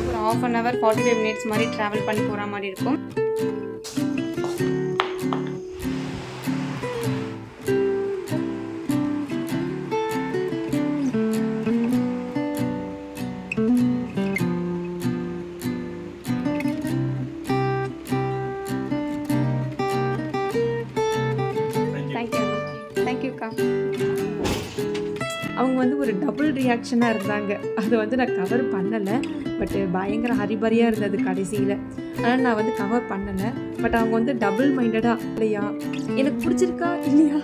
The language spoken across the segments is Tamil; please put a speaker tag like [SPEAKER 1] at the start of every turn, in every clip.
[SPEAKER 1] ஒரு half an hour 45 minutes மாதிரி ட்ராவல் பண்ணி போகிற மாதிரி இருக்கும். தேங்க்யூக்கா. அவங்க வந்து ஒரு டபுள் ரியாக்ஷனாக இருந்தாங்க. அது வந்து நான் கவர் பண்ணலை, பட் பயங்கர ஹரிபரியாக இருந்தது கடைசியில். ஆனால் நான் வந்து கவர் பண்ணலை. பட் அவங்க வந்து டபுள் மைண்டடாக இல்லையா, எனக்கு பிடிச்சிருக்கா இல்லையா.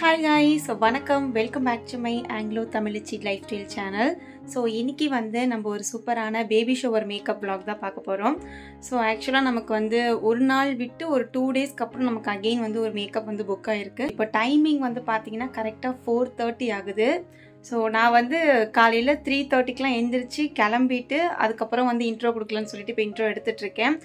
[SPEAKER 1] Hi guys, so வணக்கம், welcome back to my Anglo Tamizhachi lifestyle channel. So இன்றைக்கி வந்து நம்ம ஒரு சூப்பரான பேபி ஷவர் மேக்கப் வ்ளாக் தான் பார்க்க போகிறோம். ஸோ ஆக்சுவலாக நமக்கு வந்து ஒரு நாள் விட்டு ஒரு 2 டேஸ்க்கு அப்புறம் நமக்கு அகெயின் வந்து ஒரு மேக்கப் வந்து புக் ஆகிருக்கு. இப்போ டைமிங் வந்து பார்த்தீங்கன்னா கரெக்டாக 4:30 ஆகுது. ஸோ நான் வந்து காலையில் 3:30க்கெலாம் எழுந்திரிச்சு கிளம்பிட்டு அதுக்கப்புறம் வந்து இன்ட்ரோ கொடுக்கலான்னு சொல்லிட்டு இப்போ இன்ட்ரோ எடுத்துகிட்ருக்கேன்.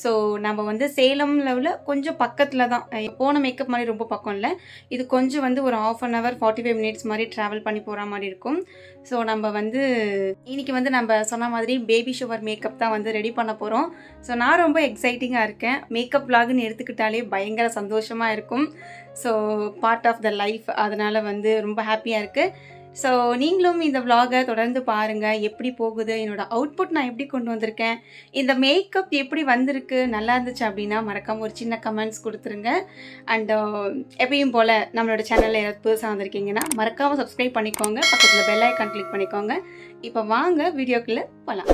[SPEAKER 1] ஸோ நம்ம வந்து சேலம் லெவலில் கொஞ்சம் பக்கத்தில் தான், போன மேக்கப் மாதிரி ரொம்ப பக்கம் இல்லை. இது கொஞ்சம் வந்து ஒரு half an hour 45 minutes மாதிரி ட்ராவல் பண்ணி போகிற மாதிரி இருக்கும். ஸோ நம்ம வந்து இன்றைக்கி வந்து நம்ம சொன்ன மாதிரி பேபி ஷவர் மேக்கப் தான் வந்து ரெடி பண்ண போகிறோம். ஸோ நான் ரொம்ப எக்ஸைட்டிங்காக இருக்கேன். மேக்கப் வ்ளாக்னு எடுத்துக்கிட்டாலே பயங்கர சந்தோஷமாக இருக்கும். So part of the life, அதனால் வந்து ரொம்ப ஹாப்பியாக இருக்குது. ஸோ நீங்களும் இந்த விலாகை தொடர்ந்து பாருங்கள். எப்படி போகுது, என்னோட அவுட்புட் நான் எப்படி கொண்டு வந்திருக்கேன், இந்த மேக்கப் எப்படி வந்திருக்கு, நல்லா இருந்துச்சு அப்படின்னா மறக்காமல் ஒரு சின்ன கமெண்ட்ஸ் கொடுத்துருங்க. அண்ட் எப்பயும் போல் நம்மளோட சேனலில் ஏதாவது புதுசாக வந்திருக்கீங்கன்னா மறக்காமல் சப்ஸ்கிரைப் பண்ணிக்கோங்க, பக்கத்தில் பெல் ஐக்கான் கிளிக் பண்ணிக்கோங்க. இப்போ வாங்க வீடியோக்குள்ளே போகலாம்.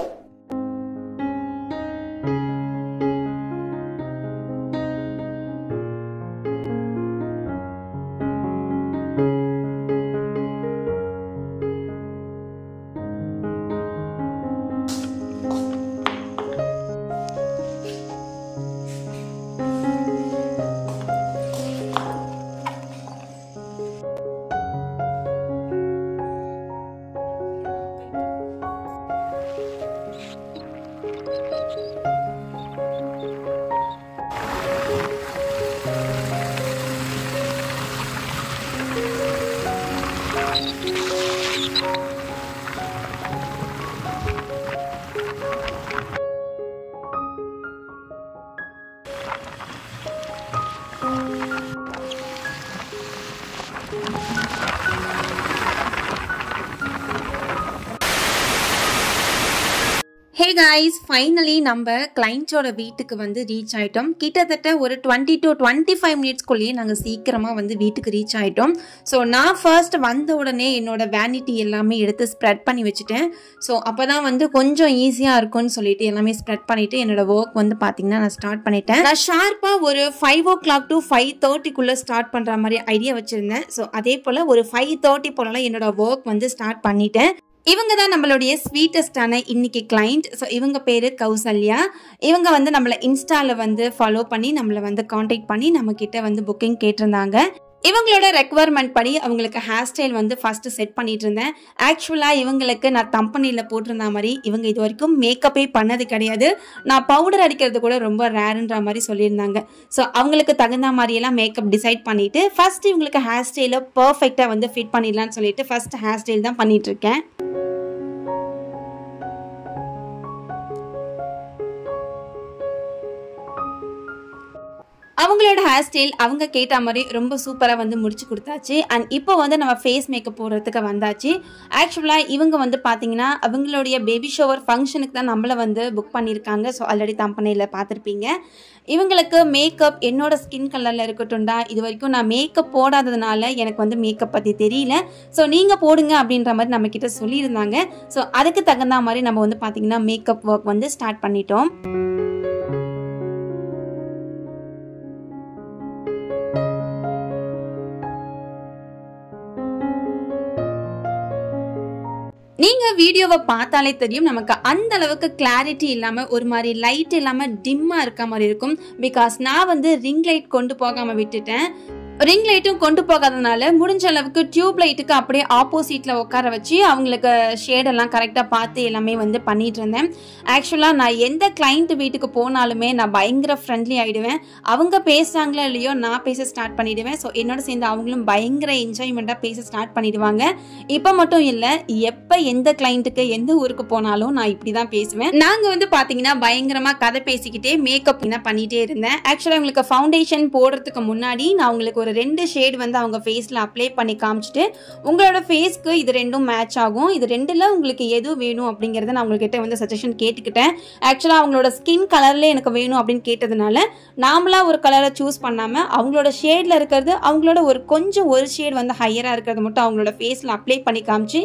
[SPEAKER 1] ஹே காய்ஸ், ஃபைனலி நம்ம கிளைண்ட்ஸோட வீட்டுக்கு வந்து ரீச் ஆகிட்டோம். கிட்டத்தட்ட ஒரு 20 to 25 மினிட்ஸ்குள்ளேயே நாங்கள் சீக்கிரமாக வந்து வீட்டுக்கு ரீச் ஆகிட்டோம். ஸோ நான் ஃபர்ஸ்ட் வந்த உடனே என்னோட வேனிட்டி எல்லாமே எடுத்து ஸ்ப்ரெட் பண்ணி வச்சுட்டேன். ஸோ அப்போ தான் வந்து கொஞ்சம் ஈஸியாக இருக்கும்னு சொல்லிட்டு எல்லாமே ஸ்ப்ரெட் பண்ணிவிட்டு என்னோட ஒர்க் வந்து பார்த்திங்கன்னா நான் ஸ்டார்ட் பண்ணிட்டேன். நான் ஷார்ப்பாக ஒரு 5 o'clock to 5:30க்குள்ளே ஸ்டார்ட் பண்ணுற மாதிரி ஐடியா வச்சுருந்தேன். ஸோ அதே போல் ஒரு 5:30 போலலாம் என்னோட ஒர்க் வந்து ஸ்டார்ட் பண்ணிட்டேன். இவங்க தான் நம்மளுடைய ஸ்வீட்டஸ்டான இன்னைக்கு கிளைண்ட். ஸோ இவங்க பேர் கௌசல்யா. இவங்க வந்து நம்மளை இன்ஸ்டாவில் வந்து ஃபாலோ பண்ணி நம்மளை வந்து காண்டாக்ட் பண்ணி நம்மக்கிட்ட வந்து புக்கிங் கேட்டிருந்தாங்க. இவங்களோட ரெக்குவயர்மெண்ட் படி அவங்களுக்கு ஹேர் ஸ்டைல் வந்து ஃபஸ்ட்டு செட் பண்ணிட்டு இருந்தேன். ஆக்சுவலாக இவங்களுக்கு நான் கம்பெனியில் போட்டிருந்த மாதிரி இவங்க இது வரைக்கும் மேக்கப்பே பண்ணது கிடையாது. நான் பவுடர் அடிக்கிறது கூட ரொம்ப ரேருன்ற மாதிரி சொல்லியிருந்தாங்க. ஸோ அவங்களுக்கு தகுந்த மாதிரியெல்லாம் மேக்கப் டிசைட் பண்ணிவிட்டு ஃபஸ்ட்டு இவங்களுக்கு ஹேர் ஸ்டைலை பர்ஃபெக்டாக வந்து ஃபிட் பண்ணிடலான்னு சொல்லிட்டு ஃபஸ்ட்டு ஹேர் ஸ்டைல் தான் பண்ணிகிட்ருக்கேன். அவங்களோட ஹேர் ஸ்டைல் அவங்க கேட்ட மாதிரி ரொம்ப சூப்பராக வந்து முடிச்சு கொடுத்தாச்சு. அண்ட் இப்போ வந்து நம்ம ஃபேஸ் மேக்கப் போடுறதுக்கு வந்தாச்சு. ஆக்சுவலாக இவங்க வந்து பார்த்தீங்கன்னா அவங்களுடைய பேபி ஷவர் ஃபங்க்ஷனுக்கு தான் நம்மளை வந்து புக் பண்ணியிருக்காங்க. ஸோ ஆல்ரெடி தம்பனையில் பார்த்துருப்பீங்க. இவங்களுக்கு மேக்கப் என்னோட ஸ்கின் கலரில் இருக்கட்டும்டா, இது வரைக்கும் நான் மேக்கப் போடாததுனால எனக்கு வந்து மேக்கப் பற்றி தெரியல, ஸோ நீங்கள் போடுங்க அப்படின்ற மாதிரி நம்மக்கிட்ட சொல்லியிருந்தாங்க. ஸோ அதுக்கு தகுந்த மாதிரி நம்ம வந்து பார்த்திங்கன்னா மேக்கப் ஒர்க் வந்து ஸ்டார்ட் பண்ணிட்டோம். நீங்கள் வீடியோவை பார்த்தாலே தெரியும் நமக்கு அந்த அளவுக்கு கிளாரிட்டி இல்லாமல் ஒரு மாதிரி லைட் இல்லாமல் டிம்மாக இருக்க மாதிரி இருக்கும். பிகாஸ் நான் வந்து ரிங் லைட் கொண்டு போகாமல் விட்டுட்டேன். ரிங் லைட்டும் கொண்டு போகாதனால முடிஞ்ச அளவுக்கு டியூப் லைட்டுக்கு அப்படியே ஆப்போசிட்டில் உட்கார வச்சு அவங்களுக்கு ஷேடெல்லாம் கரெக்டாக பார்த்து எல்லாமே வந்து பண்ணிட்டு இருந்தேன். ஆக்சுவலாக நான் எந்த கிளைண்ட் வீட்டுக்கு போனாலுமே நான் பயங்கர ஃப்ரெண்ட்லி ஆகிடுவேன். அவங்க பேசுகிறாங்களோ இல்லையோ நான் பேச ஸ்டார்ட் பண்ணிவிடுவேன். ஸோ என்னோட சேர்ந்து அவங்களும் பயங்கர என்ஜாய்மெண்ட்டாக பேச ஸ்டார்ட் பண்ணிடுவாங்க. இப்போ மட்டும் இல்லை, எப்போ எந்த கிளைண்ட்டுக்கு எந்த ஊருக்கு போனாலும் நான் இப்படி தான் பேசுவேன். நாங்கள் வந்து பார்த்தீங்கன்னா பயங்கரமாக கதை பேசிக்கிட்டே மேக்கப் என்ன பண்ணிகிட்டே இருந்தேன். ஆக்சுவலாக உங்களுக்கு ஃபவுண்டேஷன் போடுறதுக்கு முன்னாடி நான் உங்களுக்கு ஒரு 2 ஷேட் வந்து அவங்க ஃபேஸில் அப்ளை பண்ணி காமிச்சிட்டு உங்களோட ஃபேஸ்க்கு இது ரெண்டும் மேட்ச் ஆகும், இது ரெண்டில் உங்களுக்கு எது வேணும் அப்படிங்கிறத நான் உங்கள்கிட்ட வந்து சஜஷன் கேட்டுக்கிட்டேன். ஆக்சுவலாக அவங்களோட ஸ்கின் கலர்லேயே எனக்கு வேணும் அப்படின்னு கேட்டதுனால நாமளாக ஒரு கலரை சூஸ் பண்ணாமல் அவங்களோட ஷேடில் இருக்கிறது அவங்களோட ஒரு ஷேட் வந்து ஹையராக இருக்கிறது மட்டும் அவங்களோட ஃபேஸில் அப்ளை பண்ணி காமிச்சு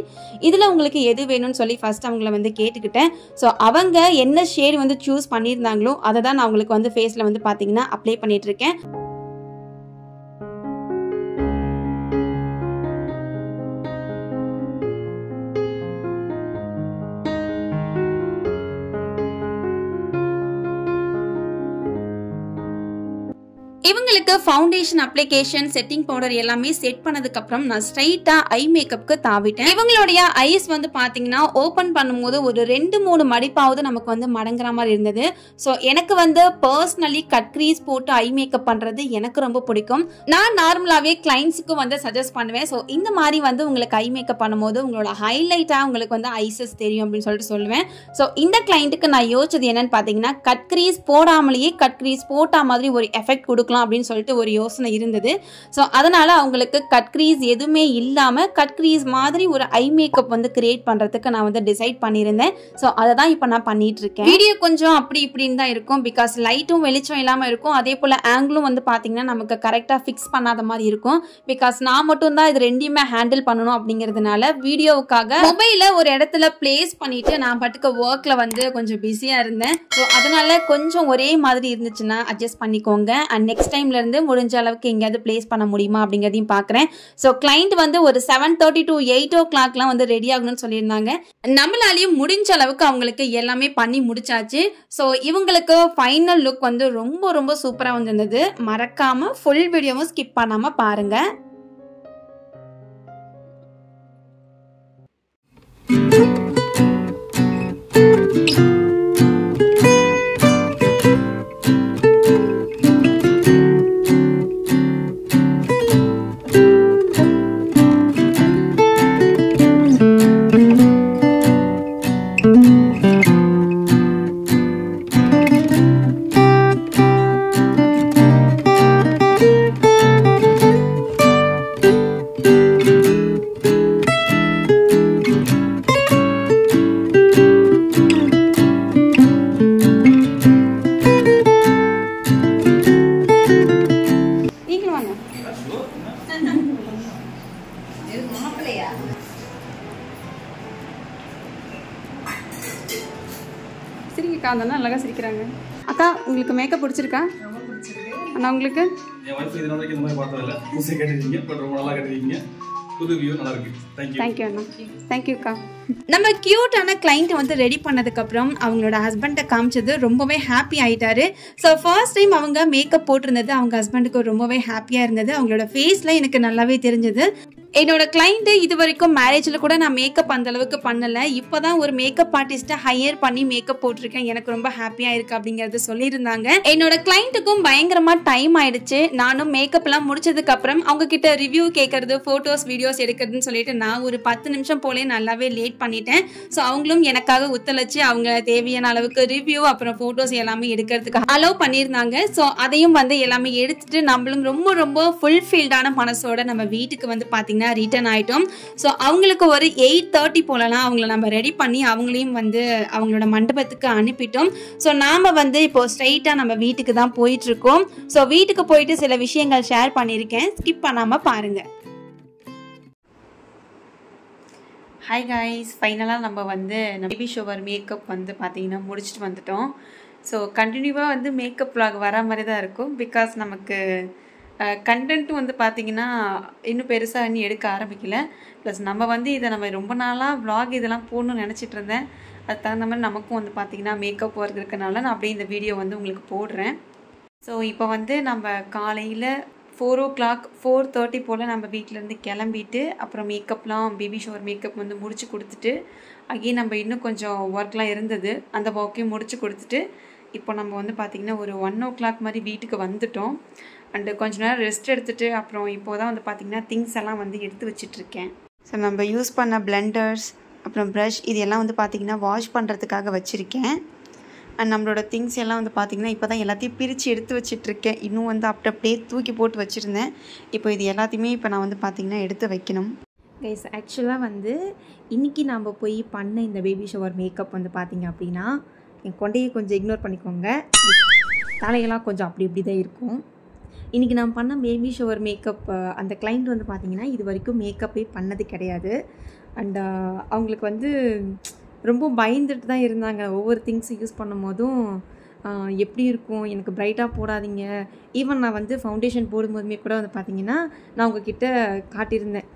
[SPEAKER 1] இதில் உங்களுக்கு எது வேணும்னு சொல்லி ஃபர்ஸ்ட் அவங்கள வந்து கேட்டுக்கிட்டேன். ஸோ அவங்க என்ன ஷேட் வந்து சூஸ் பண்ணியிருந்தாங்களோ அதை தான் நான் அவங்களுக்கு வந்து ஃபேஸில் வந்து பார்த்தீங்கன்னா அப்ளை பண்ணிட்டு இருக்கேன். இவங்களுக்கு ஃபவுண்டேஷன் அப்ளிகேஷன் செட்டிங் பவுடர் எல்லாமே செட் பண்ணதுக்கு அப்புறம் நான் ஸ்ட்ரைட்டா ஐ மேக்கப்க்கு தாவிட்டேன். இவங்களுடைய ஐஸ் வந்து பாத்தீங்கன்னா ஓபன் பண்ணும்போது ஒரு 2-3 மடிப்பாவது நமக்கு வந்து மடங்குற மாதிரி இருந்தது. ஸோ எனக்கு வந்து பர்சனலி கட் கிரீஸ் போட்டு ஐ மேக்கப் பண்றது எனக்கு ரொம்ப பிடிக்கும். நான் நார்மலாவே கிளைண்ட்ஸுக்கு வந்து சஜஸ்ட் பண்ணுவேன். ஸோ இந்த மாதிரி வந்து உங்களுக்கு ஐ மேக்கப் பண்ணும்போது உங்களோட ஹைலைட்டா உங்களுக்கு வந்து ஐசஸ் தெரியும் அப்படின்னு சொல்லிட்டு சொல்லுவேன். ஸோ இந்த கிளைண்ட்டுக்கு நான் யோசிச்சது என்னன்னு பாத்தீங்கன்னா கட் கிரீஸ் போடாமலேயே கட் கிரீஸ் போட்டா மாதிரி ஒரு எஃபெக்ட் கொடுக்கலாம் அப்படின்னு சொல்லிட்டு ஒரு யோசனை இருந்தது. ஸோ அதனால அவங்களுக்கு கட் கிரீஸ் எதுவுமே இல்லாம கட் கிரீஸ் மாதிரி ஒரு ஐ மேக்கப் வந்து கிரியேட் பண்றதுக்கு நான் வந்து டிசைட் பண்ணியிருந்தேன். ஸோ அதை தான் இப்போ நான் பண்ணிட்டு இருக்கேன். வீடியோ கொஞ்சம் அப்படி இப்படின்னு தான் இருக்கும். பிகாஸ் லைட்டும் வெளிச்சம் இல்லாமல் இருக்கும். அதே போல ஆங்கிளும் வந்து பார்த்தீங்கன்னா நமக்கு கரெக்டாக ஃபிக்ஸ் பண்ணாத மாதிரி இருக்கும். பிகாஸ் நான் மட்டும் தான் இது ரெண்டையுமே ஹேண்டில் பண்ணணும் அப்படிங்கிறதுனால வீடியோவுக்காக மொபைல ஒரு இடத்துல பிளேஸ் பண்ணிட்டு நான் பாட்டுக்கு ஒர்க்ல வந்து கொஞ்சம் பிஸியா இருந்தேன். ஸோ அதனால கொஞ்சம் ஒரே மாதிரி இருந்துச்சுன்னா அட்ஜஸ்ட் பண்ணிக்கோங்க. அண்ட் நெக்ஸ்ட் டைம்ல இருந்து முடிஞ்ச அளவுக்கு எங்கேயாவது பிளேஸ் பண்ண முடியுமா அப்படிங்கிறதையும் பார்க்குறேன். ஸோ கிளைண்ட் வந்து ஒரு 7:30 to 8 o'clock வந்து ரெடி ஆகணும்னு சொல்லியிருந்தாங்க. நம்மளாலையும் முடிஞ்ச அளவுக்கு அவங்களுக்கு எல்லாமே பண்ணி முடிச்சாச்சு. ஸோ இவங்களுக்கு ஃபைனல் லுக் வந்து ரொம்ப ரொம்ப சூப்பராக வந்திருந்தது. மறக்காம ஃபுல் வீடியோவும் ஸ்கிப் பண்ணாம பாருங்க. சிரிக்கா அந்த அழகா சிரிக்கிறாங்க. அக்கா உங்களுக்கு மேக்கப் பிடிச்சிருக்கா? அண்ணா உங்களுக்கு
[SPEAKER 2] என் வைஃப் இதனால வரைக்கும் இந்த மாதிரி பார்த்தது இல்ல. பூசி கட்டிருக்கீங்க, பட் ரொம்ப நல்லா கட்டிருக்கீங்க. புது வியூ நல்லா இருக்கு.
[SPEAKER 1] தேங்க்யூ அண்ணா. தேங்க்யூக்கா. நம்ம கியூட்டான கிளைண்ட் வந்து ரெடி பண்ணதுக்கப்புறம் அவங்களோட ஹஸ்பண்டை காமிச்சது ரொம்பவே ஹாப்பி ஆகிட்டாரு. ஸோ ஃபர்ஸ்ட் டைம் அவங்க மேக்கப் போட்டிருந்தது அவங்க ஹஸ்பண்டுக்கு ரொம்பவே ஹாப்பியாக இருந்தது. அவங்களோட ஃபேஸில் எனக்கு நல்லாவே தெரிஞ்சது. என்னோட கிளைண்ட்டு இது வரைக்கும் மேரேஜில் கூட நான் மேக்கப் அந்த அளவுக்கு பண்ணலை. இப்போ தான் ஒரு மேக்கப் ஆர்டிஸ்ட்டை ஹையர் பண்ணி மேக்கப் போட்டிருக்கேன், எனக்கு ரொம்ப ஹாப்பியாக இருக்குது அப்படிங்கிறது சொல்லியிருந்தாங்க. என்னோட கிளைண்ட்டுக்கும் பயங்கரமாக டைம் ஆயிடுச்சு. நானும் மேக்கப்லாம் முடிச்சதுக்கப்புறம் அவங்க கிட்ட ரிவ்யூ கேட்கறது, ஃபோட்டோஸ் வீடியோஸ் எடுக்கிறதுன்னு சொல்லிட்டு நான் ஒரு 10 நிமிஷம் போலே நல்லாவே லேட் பண்ணிட்டேன். ஸோ அவங்களும் எனக்காக ஒத்துழைச்சு அவங்க தேவையான அளவுக்கு ரிவ்யூ அப்புறம் ஃபோட்டோஸ் எல்லாமே எடுக்கிறதுக்கு அலோவ் பண்ணியிருந்தாங்க. ஸோ அதையும் வந்து எல்லாமே எடுத்துட்டு நம்மளும் ரொம்ப ரொம்ப ஃபுல்ஃபில்டான மனசோட நம்ம வீட்டுக்கு வந்து பார்த்தீங்கன்னா ரிட்டர்ன் ஆகிட்டோம். ஸோ அவங்களுக்கு ஒரு 8:30 போலலாம் அவங்கள நம்ம ரெடி பண்ணி அவங்களையும் வந்து அவங்களோட மண்டபத்துக்கு அனுப்பிட்டோம். ஸோ நாம் வந்து இப்போ ஸ்ட்ரைட்டாக நம்ம வீட்டுக்கு தான் போயிட்டுருக்கோம். ஸோ வீட்டுக்கு போயிட்டு சில விஷயங்கள் ஷேர் பண்ணியிருக்கேன், ஸ்கிப் பண்ணாமல் பாருங்கள். ஹாய் காய்ஸ், ஃபைனலாக நம்ம வந்து பேபி ஷவர் மேக்கப் வந்து பார்த்திங்கன்னா முடிச்சுட்டு வந்துட்டோம். ஸோ கண்டினியூவாக வந்து மேக்கப் vlog வர மாதிரி தான் இருக்கும். பிகாஸ் நமக்கு கண்டென்ட்டும் வந்து பார்த்திங்கன்னா இன்னும் பெருசாக இன்னும் எடுக்க ஆரம்பிக்கல. ப்ளஸ் நம்ம வந்து இதை நம்ம ரொம்ப நாளாக vlog இதெல்லாம் போடணும்னு நினச்சிட்டு இருந்தேன். அது தகுந்த மாதிரி நமக்கும் வந்து பார்த்திங்கன்னா மேக்கப் ஒர்க் இருக்கனால நான் அப்படியே இந்த வீடியோ வந்து உங்களுக்கு போடுறேன். ஸோ இப்போ வந்து நம்ம காலையில் 4 o'clock 4:30 போல் நம்ம வீட்டிலேருந்து கிளம்பிட்டு அப்புறம் மேக்கப்லாம் பேபி ஷவர் மேக்கப் வந்து முடிச்சு கொடுத்துட்டு அகெயின் நம்ம இன்னும் கொஞ்சம் ஒர்க்லாம் இருந்தது, அந்த ஒர்க்கையும் முடிச்சு கொடுத்துட்டு இப்போ நம்ம வந்து பார்த்திங்கன்னா ஒரு 1 o'clock மாதிரி வீட்டுக்கு வந்துட்டோம். அண்டு கொஞ்ச நேரம் ரெஸ்ட் எடுத்துகிட்டு அப்புறம் இப்போ தான் வந்து பார்த்திங்கன்னா திங்ஸ் எல்லாம் வந்து எடுத்து வச்சிட்ருக்கேன். ஸோ நம்ம யூஸ் பண்ண பிளெண்டர்ஸ் அப்புறம் ப்ரஷ் இது எல்லாம் வந்து பார்த்திங்கன்னா வாஷ் பண்ணுறதுக்காக வச்சுருக்கேன். அண்ட் நம்மளோட திங்ஸ் எல்லாம் வந்து பார்த்திங்கன்னா இப்போ தான் எல்லாத்தையும் பிரித்து எடுத்து வச்சிட்ருக்கேன். இன்னும் வந்து அப்படியே தூக்கி போட்டு வச்சுருந்தேன். இப்போ இது எல்லாத்தையுமே இப்போ நான் வந்து பார்த்திங்கன்னா எடுத்து வைக்கணும். கைஸ், ஆக்சுவலாக வந்து இன்றைக்கி நம்ம போய் பண்ண இந்த பேபி ஷவர் மேக்கப் வந்து பார்த்திங்க அப்படின்னா என் கொண்டையை கொஞ்சம் இக்னோர் பண்ணிக்கோங்க, தலையெல்லாம் கொஞ்சம் அப்படி இப்படி தான் இருக்கும். இன்றைக்கி நான் பண்ண பேபி ஷவர் மேக்கப் அந்த கிளைண்ட் வந்து பார்த்திங்கன்னா இது வரைக்கும் மேக்கப்பே பண்ணது கிடையாது. அண்ட் அவங்களுக்கு வந்து ரொம்ப பயந்துட்டு தான் இருந்தாங்க. ஒவ்வொரு திங்ஸ் யூஸ் பண்ணும் போதும் எப்படி இருக்கும், எனக்கு பிரைட்டாக போடாதீங்க. ஈவன் நான் வந்து ஃபவுண்டேஷன் போடும்போதுமே கூட வந்து பார்த்திங்கன்னா நான் உங்ககிட்ட காட்டியிருந்தேன்.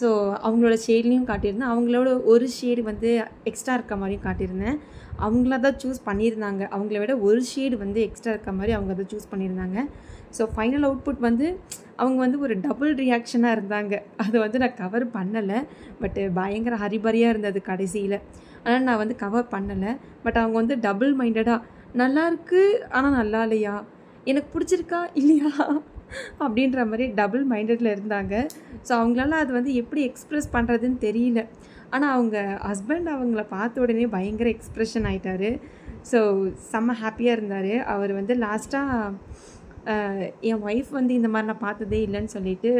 [SPEAKER 1] ஸோ அவங்களோட ஷேட்லேயும் காட்டியிருந்தேன், அவங்களோட ஒரு ஷேடு வந்து எக்ஸ்ட்ரா இருக்க மாதிரியும் காட்டியிருந்தேன். அவங்கள தான் சூஸ் பண்ணியிருந்தாங்க, அவங்கள விட ஒரு ஷேடு வந்து எக்ஸ்ட்ரா இருக்க மாதிரி அவங்க அதை சூஸ் பண்ணியிருந்தாங்க. ஸோ ஃபைனல் அவுட்புட் வந்து அவங்க வந்து ஒரு டபுள் ரியாக்ஷனாக இருந்தாங்க. அதை வந்து நான் கவர் பண்ணலை, பட் பயங்கர ஹரிபரியாக இருந்தது கடைசியில். ஆனால் நான் வந்து கவர் பண்ணலை. பட் அவங்க வந்து டபுள் மைண்டடாக நல்லாயிருக்கு ஆனால் நல்லா இல்லையா, எனக்கு பிடிச்சிருக்கா இல்லையா அப்படின்ற மாதிரி டபுள் மைண்டடில் இருந்தாங்க. ஸோ அவங்களால அது வந்து எப்படி எக்ஸ்ப்ரெஸ் பண்ணுறதுன்னு தெரியல. ஆனால் அவங்க ஹஸ்பண்ட் அவங்கள பார்த்த உடனே பயங்கர எக்ஸ்ப்ரெஷன் ஆகிட்டார். ஸோ செம்ம ஹாப்பியாக இருந்தார். அவர் வந்து லாஸ்ட்டாக என் ஒய்ஃப் வந்து இந்த மாதிரி நான் பார்த்ததே இல்லைன்னு சொல்லிட்டு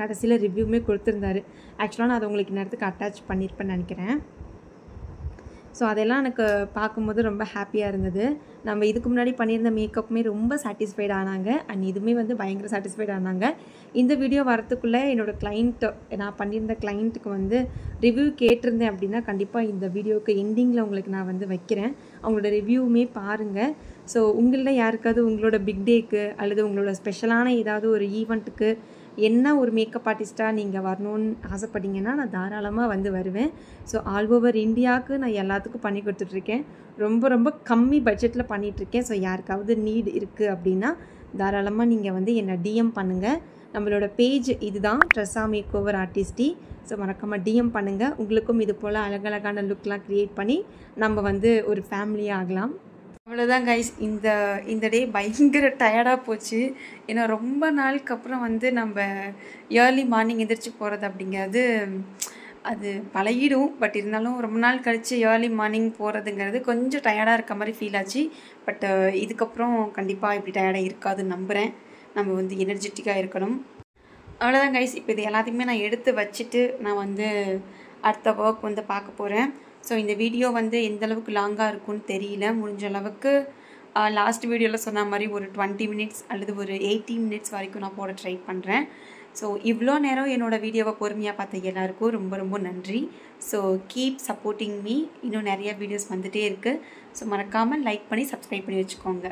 [SPEAKER 1] கடைசியில் ரிவ்யூமே கொடுத்துருந்தாரு. ஆக்சுவலாக நான் அதை உங்களுக்கு நேரத்துக்கு அட்டாச் பண்ணியிருப்பேன்னு நினைக்கிறேன். ஸோ அதெல்லாம் எனக்கு பார்க்கும்போது ரொம்ப ஹாப்பியாக இருந்தது. நம்ம இதுக்கு முன்னாடி பண்ணியிருந்த மேக்கப்புமே ரொம்ப சாட்டிஸ்ஃபைட் ஆனாங்க. அண்ட் இதுவுமே வந்து பயங்கர சாட்டிஸ்ஃபைட் ஆனாங்க. இந்த வீடியோ வரத்துக்குள்ளே என்னோடய கிளைண்ட்டு, நான் பண்ணியிருந்த கிளைண்ட்டுக்கு வந்து ரிவ்யூ கேட்டிருந்தேன் அப்படின்னா கண்டிப்பாக இந்த வீடியோவுக்கு எண்டிங்கில் உங்களுக்கு நான் வந்து வைக்கிறேன். அவங்களோட ரிவ்யூவுமே பாருங்கள். ஸோ உங்களில் யாருக்காவது உங்களோட பிக் டேக்கு அல்லது உங்களோட ஸ்பெஷலான ஏதாவது ஒரு ஈவெண்ட்டுக்கு என்ன ஒரு மேக்கப் ஆர்டிஸ்ட்டாக நீங்கள் வரணும்னு ஆசைப்பட்டீங்கன்னா நான் தாராளமாக வந்து வருவேன். ஸோ ஆல் ஓவர் இந்தியாவுக்கு நான் எல்லாத்துக்கும் பண்ணி கொடுத்துட்ருக்கேன். ரொம்ப ரொம்ப கம்மி பட்ஜெட்டில் பண்ணிகிட்ருக்கேன். ஸோ யாருக்காவது நீட் இருக்குது அப்படின்னா தாராளமாக நீங்கள் வந்து என்னை டிஎம் பண்ணுங்கள். நம்மளோட பேஜ் இதுதான், ட்ரெஸ்ஸா மேக் ஓவர் ஆர்டிஸ்டி. ஸோ மறக்காமல் டிஎம் பண்ணுங்கள். உங்களுக்கும் இது போல் அழகழகான லுக்லாம் க்ரியேட் பண்ணி நம்ம வந்து ஒரு ஃபேமிலியாக ஆகலாம். அவ்வளோதான் கைஸ், இந்த டே பயங்கர டயர்டாக போச்சு. ஏன்னா ரொம்ப நாளுக்கு அப்புறம் வந்து நம்ம ஏர்லி மார்னிங் எந்திரிச்சு போகிறது அப்படிங்கிறது அது பழகிடும். பட் இருந்தாலும் ரொம்ப நாள் கழித்து ஏர்லி மார்னிங் போகிறதுங்கிறது கொஞ்சம் டயர்டாக இருக்க மாதிரி ஃபீல் ஆச்சு. பட் இதுக்கப்புறம் கண்டிப்பாக இப்படி டயர்டாக இருக்காதுன்னு நம்புகிறேன். நம்ம வந்து எனர்ஜெட்டிக்காக இருக்கணும். அவ்வளோதான் கைஸ், இப்போ இது எல்லாத்தையுமே நான் எடுத்து வச்சுட்டு நான் வந்து அடுத்த ஒர்க் வந்து பார்க்க போகிறேன். ஸோ இந்த வீடியோ வந்து எந்தளவுக்கு லாங்காக இருக்கும்னு தெரியல. முடிஞ்ச அளவுக்கு லாஸ்ட் வீடியோவில் சொன்ன மாதிரி ஒரு 20 minutes அல்லது ஒரு 80 minutes வரைக்கும் நான் போட ட்ரை பண்ணுறேன். ஸோ இவ்வளோ நேரம் என்னோடய வீடியோவை பொறுமையாக பார்த்த எல்லாருக்கும் ரொம்ப ரொம்ப நன்றி. So keep supporting me. இன்னும் நிறைய வீடியோஸ் வந்துகிட்டே இருக்குது. ஸோ மறக்காமல் லைக் பண்ணி சப்ஸ்கிரைப் பண்ணி வச்சுக்கோங்க.